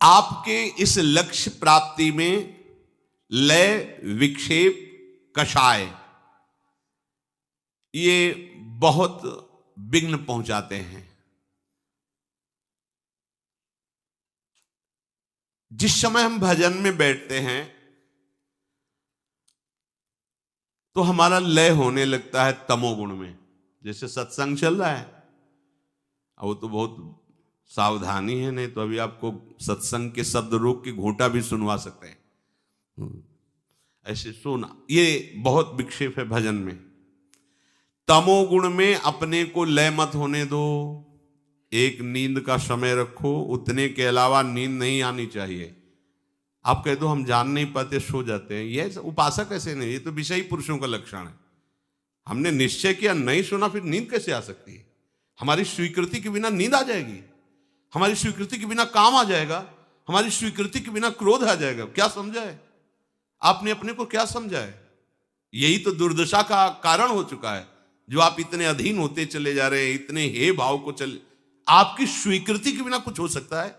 आपके इस लक्ष्य प्राप्ति में लय, विक्षेप, कषाय ये बहुत विघ्न पहुंचाते हैं। जिस समय हम भजन में बैठते हैं तो हमारा लय होने लगता है तमोगुण में। जैसे सत्संग चल रहा है, वो तो बहुत सावधानी है, नहीं तो अभी आपको सत्संग के शब्द रोक के घूंटा भी सुनवा सकते हैं। ऐसे सुना, ये बहुत विक्षेप है भजन में। तमोगुण में अपने को लय मत होने दो। एक नींद का समय रखो, उतने के अलावा नींद नहीं आनी चाहिए। आप कह दो हम जान नहीं पाते, सो जाते हैं, ये उपासक ऐसे नहीं, ये तो विषयी पुरुषों का लक्षण है। हमने निश्चय किया, नहीं सुना, फिर नींद कैसे आ सकती है? हमारी स्वीकृति के बिना नींद आ जाएगी, हमारी स्वीकृति के बिना काम आ जाएगा, हमारी स्वीकृति के बिना क्रोध आ जाएगा। क्या समझा है आपने अपने को? क्या समझा है? यही तो दुर्दशा का कारण हो चुका है, जो आप इतने अधीन होते चले जा रहे हैं, इतने हे भाव को चले। आपकी स्वीकृति के बिना कुछ हो सकता है?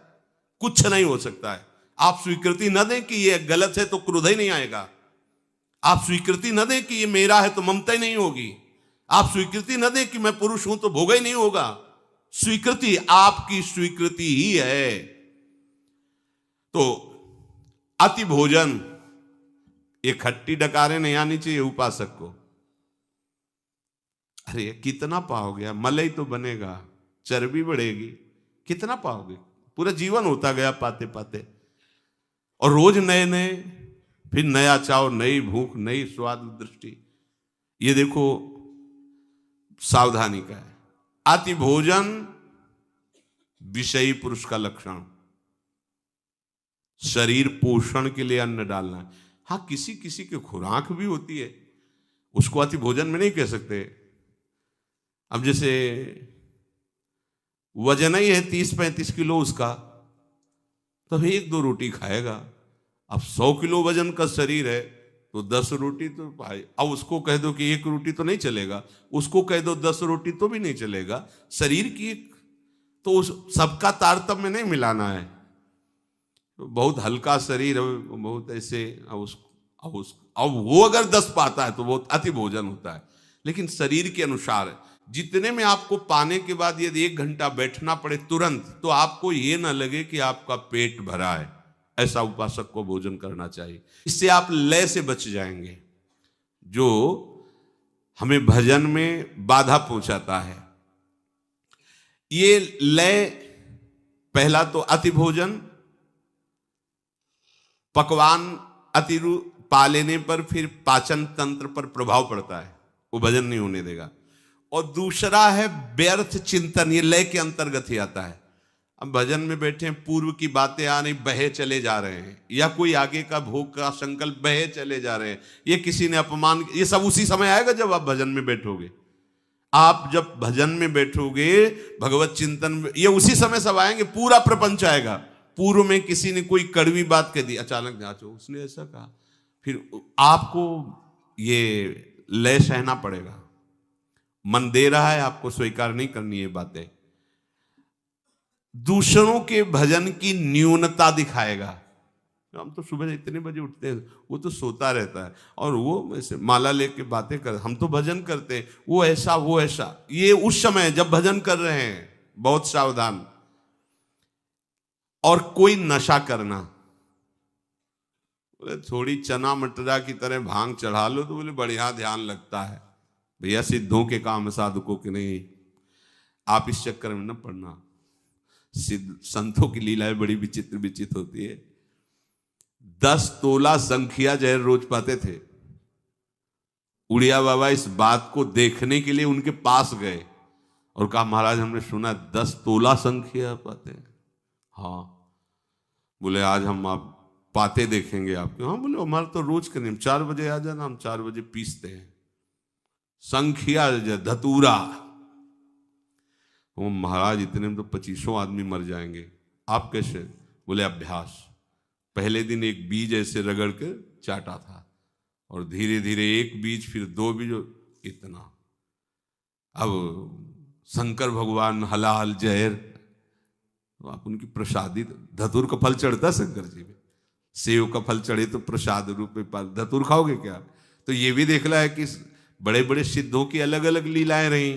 कुछ नहीं हो सकता है। आप स्वीकृति न दें कि ये गलत है तो क्रोध ही नहीं आएगा। आप स्वीकृति न दें कि ये मेरा है तो ममता ही नहीं होगी। आप स्वीकृति न दें कि मैं पुरुष हूं तो भोग ही नहीं होगा। स्वीकृति आपकी स्वीकृति ही है। तो अति भोजन, ये खट्टी डकारें नहीं आनी चाहिए उपासक को। अरे कितना पाओगे? मलाई तो बनेगा, चर्बी बढ़ेगी, कितना पाओगे? पूरा जीवन होता गया पाते पाते, और रोज नए नए, फिर नया चाव, नई भूख, नई स्वाद दृष्टि। ये देखो सावधानी का है। अति भोजन विषयी पुरुष का लक्षण। शरीर पोषण के लिए अन्न डालना है। हाँ, किसी किसी की खुराक भी होती है, उसको अति भोजन में नहीं कह सकते। अब जैसे वजन ही है 30-35 किलो उसका, तो 1-2 रोटी खाएगा। अब 100 किलो वजन का शरीर है तो 10 रोटी तो पाए। अब उसको कह दो कि 1 रोटी तो नहीं चलेगा, उसको कह दो 10 रोटी तो भी नहीं चलेगा। शरीर की तो उस सबका तारतम्य नहीं मिलाना है। तो बहुत हल्का शरीर है, बहुत ऐसे, अब वो अगर 10 पाता है तो वो अति भोजन होता है। लेकिन शरीर के अनुसार जितने में आपको पाने के बाद यदि 1 घंटा बैठना पड़े तुरंत, तो आपको ये ना लगे कि आपका पेट भरा है। ऐसा उपासक को भोजन करना चाहिए। इससे आप लय से बच जाएंगे, जो हमें भजन में बाधा पहुंचाता है। ये लय, पहला तो अति भोजन, पकवान अति पा लेने पर फिर पाचन तंत्र पर प्रभाव पड़ता है, वो भजन नहीं होने देगा। और दूसरा है व्यर्थ चिंतन, ये लय के अंतर्गत ही आता है। अब भजन में बैठे हैं, पूर्व की बातें आ रही, बहे चले जा रहे हैं, या कोई आगे का भोग का संकल्प, बहे चले जा रहे हैं, ये किसी ने अपमान, ये सब उसी समय आएगा जब आप भजन में बैठोगे। आप जब भजन में बैठोगे, भगवत चिंतन में, ये उसी समय सब आएंगे, पूरा प्रपंच आएगा। पूर्व में किसी ने कोई कड़वी बात कह दी, अचानक जांचो उसने ऐसा कहा, फिर आपको ये लय सहना पड़ेगा। मन दे रहा है, आपको स्वीकार नहीं करनी ये बातें। दूसरों के भजन की न्यूनता दिखाएगा। हम तो सुबह इतने बजे उठते हैं, वो तो सोता रहता है, और वो ऐसे माला लेके बातें कर, हम तो भजन करते हैं, वो ऐसा वो ऐसा। ये उस समय जब भजन कर रहे हैं, बहुत सावधान। और कोई नशा करना, बोले थोड़ी चना मटरा की तरह भांग चढ़ा लो तो बोले बढ़िया ध्यान लगता है। भैया सिद्धों के काम, साधुकों के नहीं। आप इस चक्कर में न पड़ना। सिद्ध संतों की लीलाएं बड़ी विचित्र विचित्र होती है। 10 तोला संखिया जहर रोज पाते थे। उड़िया बाबा इस बात को देखने के लिए उनके पास गए और कहा, महाराज हमने सुना 10 तोला संखिया पाते हैं। हाँ, बोले आज हम आप पाते देखेंगे आपके। हाँ, बोले हमारा तो रोज करने, 4 बजे आ जाना, हम 4 बजे पीसते हैं संखिया धतूरा। वो महाराज इतने में तो 25 आदमी मर जाएंगे। आप कैसे? बोले अभ्यास। पहले दिन एक बीज ऐसे रगड़ के चाटा था, और धीरे धीरे 1 बीज, फिर 2 बीज, इतना। अब शंकर भगवान हलाहल जहर, तो आप उनकी प्रसादी, धतूर का फल चढ़ता शंकर जी में, सेव का फल चढ़े तो प्रसाद रूप में धतूर खाओगे क्या? तो ये भी देखना है कि बड़े बड़े सिद्धों की अलग अलग लीलाएं रही।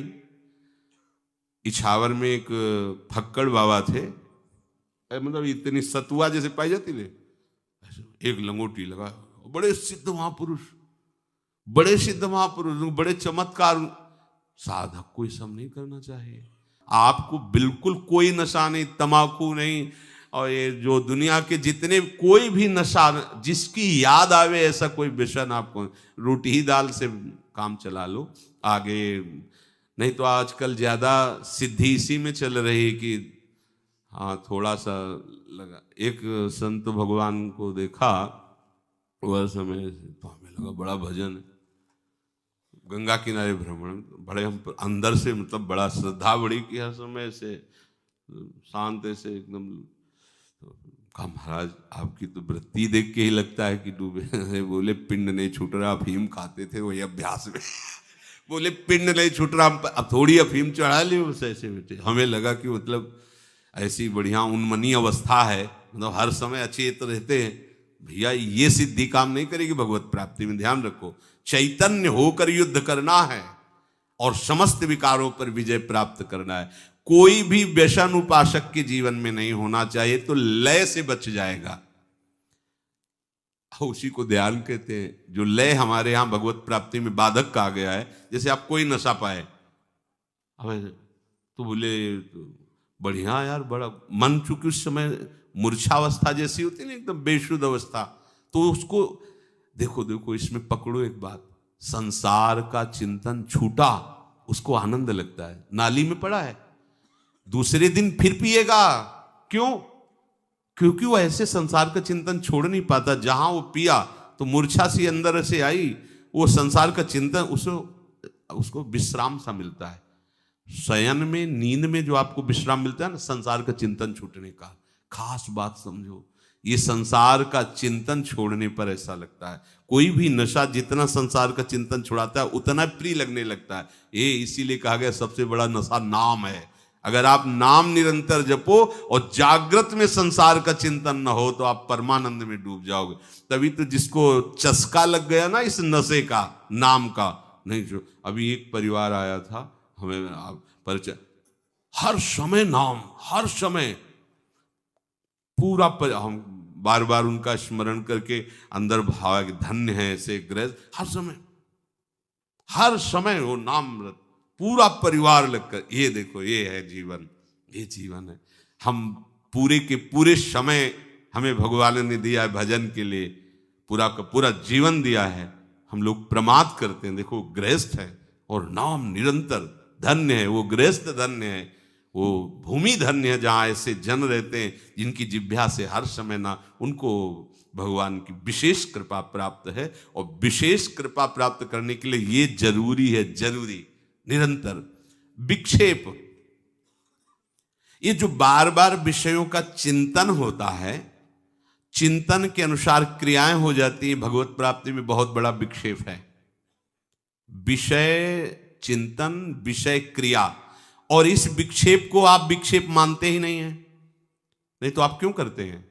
इछावर में एक फक्कड़ बाबा थे, मतलब इतनी सतुआ जैसे पाई जाती थी, एक लंगोटी लगा, बड़े सिद्ध महापुरुष, बड़े सिद्ध महापुरुष, बड़े चमत्कार। साधक को ये सब नहीं करना चाहिए। आपको बिल्कुल कोई नशा नहीं, तमाकू नहीं, और ये जो दुनिया के जितने कोई भी नशा, जिसकी याद आवे ऐसा कोई व्यसन आपको, रोटी ही दाल से काम चला लो आगे। नहीं तो आजकल ज्यादा सिद्धि इसी में चल रही कि हाँ थोड़ा सा लगा। एक संत भगवान को देखा वह समय, तो हमें लगा बड़ा भजन, गंगा किनारे भ्रमण, बड़े हम अंदर से मतलब बड़ा श्रद्धा बड़ी कि हर समय से शांत से एकदम। कहा महाराज आपकी तो वृत्ति देख के ही लगता है कि डूबे। बोले पिंड नहीं छूट रहा, अफीम खाते थे वही अभ्यास में। बोले पिंड नहीं छूट रहा, अब थोड़ी अफीम चढ़ा ली उस ऐसे बेटे। हमें लगा कि मतलब ऐसी बढ़िया उन्मनी अवस्था है, मतलब हर समय अचेत रहते हैं। भैया ये सिद्धि काम नहीं करेगी भगवत प्राप्ति में, ध्यान रखो। चैतन्य होकर युद्ध करना है और समस्त विकारों पर विजय प्राप्त करना है। कोई भी व्यसन उपासक के जीवन में नहीं होना चाहिए, तो लय से बच जाएगा। उसी को ध्यान कहते हैं, जो लय हमारे यहां भगवत प्राप्ति में बाधक कहा गया है। जैसे आप कोई नशा पाए, अब तो बोले तो बढ़िया यार, बड़ा मन, चूंकि उस समय मूर्छावस्था जैसी होती है ना, एकदम बेशुद्ध अवस्था, तो उसको देखो देखो इसमें पकड़ो एक बात, संसार का चिंतन छूटा, उसको आनंद लगता है। नाली में पड़ा है, दूसरे दिन फिर पिएगा, क्यों? क्योंकि वो ऐसे संसार का चिंतन छोड़ नहीं पाता। जहां वो पिया तो मूर्छा सी अंदर से आई, वो संसार का चिंतन उसको विश्राम सा मिलता है। शयन में, नींद में जो आपको विश्राम मिलता है ना, संसार का चिंतन छूटने का, खास बात समझो। ये संसार का चिंतन छोड़ने पर ऐसा लगता है। कोई भी नशा जितना संसार का चिंतन छुड़ाता है उतना प्रिय लगने लगता है। ये इसीलिए कहा गया सबसे बड़ा नशा नाम है। अगर आप नाम निरंतर जपो और जागृत में संसार का चिंतन न हो, तो आप परमानंद में डूब जाओगे। तभी तो जिसको चस्का लग गया ना इस नशे का, नाम का, नहीं जो अभी एक परिवार आया था हमें परिचय, हर समय नाम, हर समय पूरा हम बार बार उनका स्मरण करके अंदर भाव धन्य है ऐसे गृहस्थ, हर समय वो नाम, पूरा परिवार लगकर। ये देखो, ये है जीवन, ये जीवन है। हम पूरे के पूरे समय हमें भगवान ने दिया है भजन के लिए, पूरा का पूरा जीवन दिया है। हम लोग प्रमाद करते हैं। देखो गृहस्थ है और नाम निरंतर, धन्य है वो गृहस्थ, धन्य है वो भूमि, धन्य है जहाँ ऐसे जन रहते हैं जिनकी जिह्वा से हर समय ना उनको भगवान की विशेष कृपा प्राप्त है। और विशेष कृपा प्राप्त करने के लिए ये जरूरी है, जरूरी निरंतर विक्षेप। ये जो बार बार विषयों का चिंतन होता है, चिंतन के अनुसार क्रियाएं हो जाती हैं, भगवत प्राप्ति में बहुत बड़ा विक्षेप है। विषय चिंतन, विषय क्रिया, और इस विक्षेप को आप विक्षेप मानते ही नहीं हैं। नहीं तो आप क्यों करते हैं?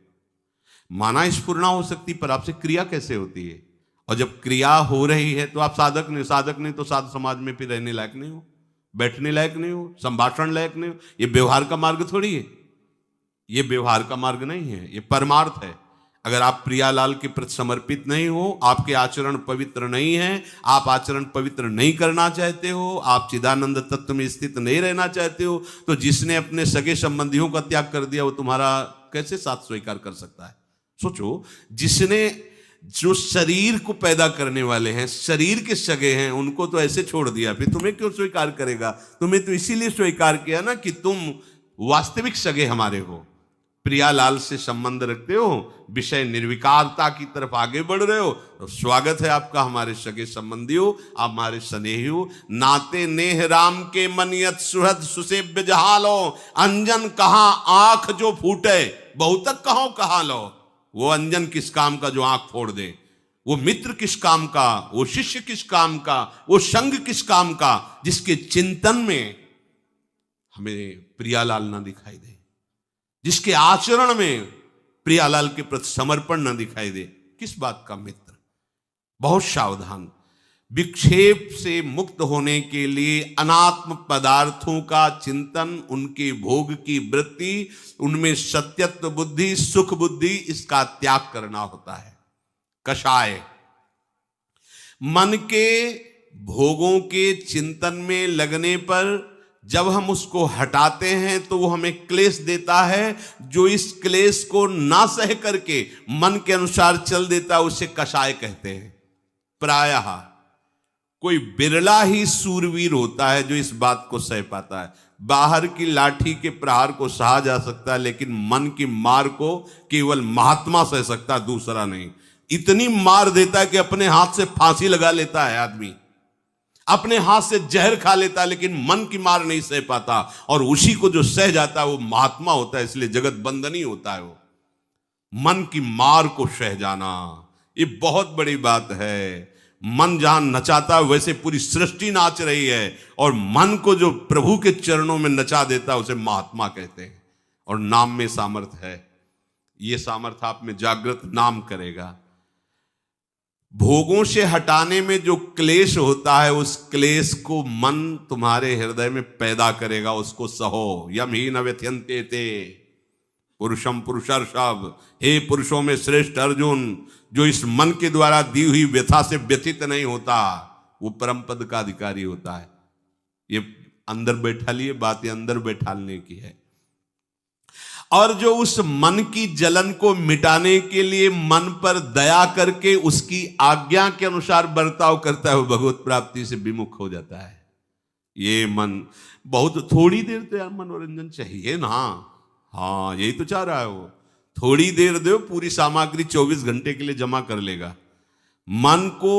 माना स्फुरना हो सकती, पर आपसे क्रिया कैसे होती है? और जब क्रिया हो रही है तो आप साधक नहीं, साधक नहीं तो साधु समाज में फिर रहने लायक नहीं हो, बैठने लायक नहीं हो, संभाषण लायक नहीं हो। ये व्यवहार का मार्ग थोड़ी है, ये व्यवहार का मार्ग नहीं है, ये परमार्थ है। अगर आप प्रियालाल के प्रति समर्पित नहीं हो, आपके आचरण पवित्र नहीं है, आप आचरण पवित्र नहीं करना चाहते हो, आप चिदानंद तत्व में स्थित नहीं रहना चाहते हो, तो जिसने अपने सगे संबंधियों का त्याग कर दिया वो तुम्हारा कैसे साथ स्वीकार कर सकता है? सोचो, जिसने, जो शरीर को पैदा करने वाले हैं, शरीर के सगे हैं, उनको तो ऐसे छोड़ दिया, फिर तुम्हें क्यों स्वीकार करेगा? तुम्हें तो इसीलिए स्वीकार किया ना कि तुम वास्तविक सगे हमारे हो, प्रियालाल से संबंध रखते हो, विषय निर्विकारता की तरफ आगे बढ़ रहे हो, तो स्वागत है आपका हमारे सगे संबंधी हो, आप हमारे स्नेही हो। नाते नेह राम के मनियत सुहद सुसेव्य जहालो, अंजन कहाँ आंख जो फूटे, बहुतक कहो कहाँ लो। वो अंजन किस काम का जो आंख फोड़ दे, वो मित्र किस काम का, वो शिष्य किस काम का, वो संग किस काम का, जिसके चिंतन में हमें प्रियालाल ना दिखाई दे, जिसके आचरण में प्रियालाल के प्रति समर्पण न दिखाई दे, किस बात का मित्र? बहुत सावधान। विक्षेप से मुक्त होने के लिए अनात्म पदार्थों का चिंतन, उनके भोग की वृत्ति, उनमें सत्यत्व बुद्धि, सुख बुद्धि, इसका त्याग करना होता है। कषाय, मन के भोगों के चिंतन में लगने पर जब हम उसको हटाते हैं तो वो हमें क्लेश देता है। जो इस क्लेश को ना सह करके मन के अनुसार चल देता है उसे कषाय कहते हैं। प्रायः कोई बिरला ही सूरवीर होता है जो इस बात को सह पाता है। बाहर की लाठी के प्रहार को सहा जा सकता है, लेकिन मन की मार को केवल महात्मा सह सकता, दूसरा नहीं। इतनी मार देता है कि अपने हाथ से फांसी लगा लेता है आदमी, अपने हाथ से जहर खा लेता है, लेकिन मन की मार नहीं सह पाता। और उसी को जो सह जाता है वो महात्मा होता है, इसलिए जगत बंधनी होता है वो। मन की मार को सह जाना ये बहुत बड़ी बात है। मन जहां नचाता है वैसे पूरी सृष्टि नाच रही है, और मन को जो प्रभु के चरणों में नचा देता है उसे महात्मा कहते हैं। और नाम में सामर्थ्य है, ये सामर्थ्य आप में जागृत नाम करेगा। भोगों से हटाने में जो क्लेश होता है उस क्लेश को मन तुम्हारे हृदय में पैदा करेगा, उसको सहो। यम ही न व्यथयन्ते ते पुरुषम पुरुषर्षभ, हे पुरुषों में श्रेष्ठ अर्जुन, जो इस मन के द्वारा दी हुई व्यथा से व्यथित नहीं होता वो परम पद का अधिकारी होता है। ये अंदर बैठा लिए बात, ये अंदर बैठालने की है। और जो उस मन की जलन को मिटाने के लिए मन पर दया करके उसकी आज्ञा के अनुसार बर्ताव करता है, वो भगवत प्राप्ति से विमुख हो जाता है। ये मन बहुत थोड़ी देर तो यार मनोरंजन चाहिए ना, हाँ यही तो चाह रहा है वो। थोड़ी देर दो, पूरी सामग्री 24 घंटे के लिए जमा कर लेगा। मन को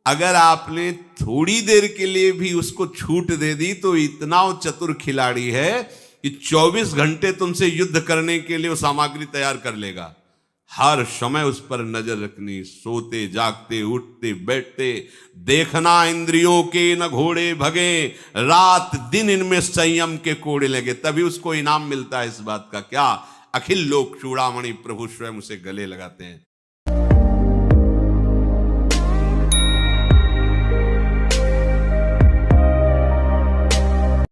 अगर आपने थोड़ी देर के लिए भी उसको छूट दे दी तो इतना वो चतुर खिलाड़ी है कि 24 घंटे तुमसे युद्ध करने के लिए वो सामग्री तैयार कर लेगा। हर समय उस पर नजर रखनी, सोते जागते उठते बैठते, देखना इंद्रियों के न घोड़े भगे, रात दिन इनमें संयम के कोड़े लगे, तभी उसको इनाम मिलता है इस बात का। क्या? अखिल लोक चूड़ामणि प्रभु स्वयं उसे गले लगाते हैं।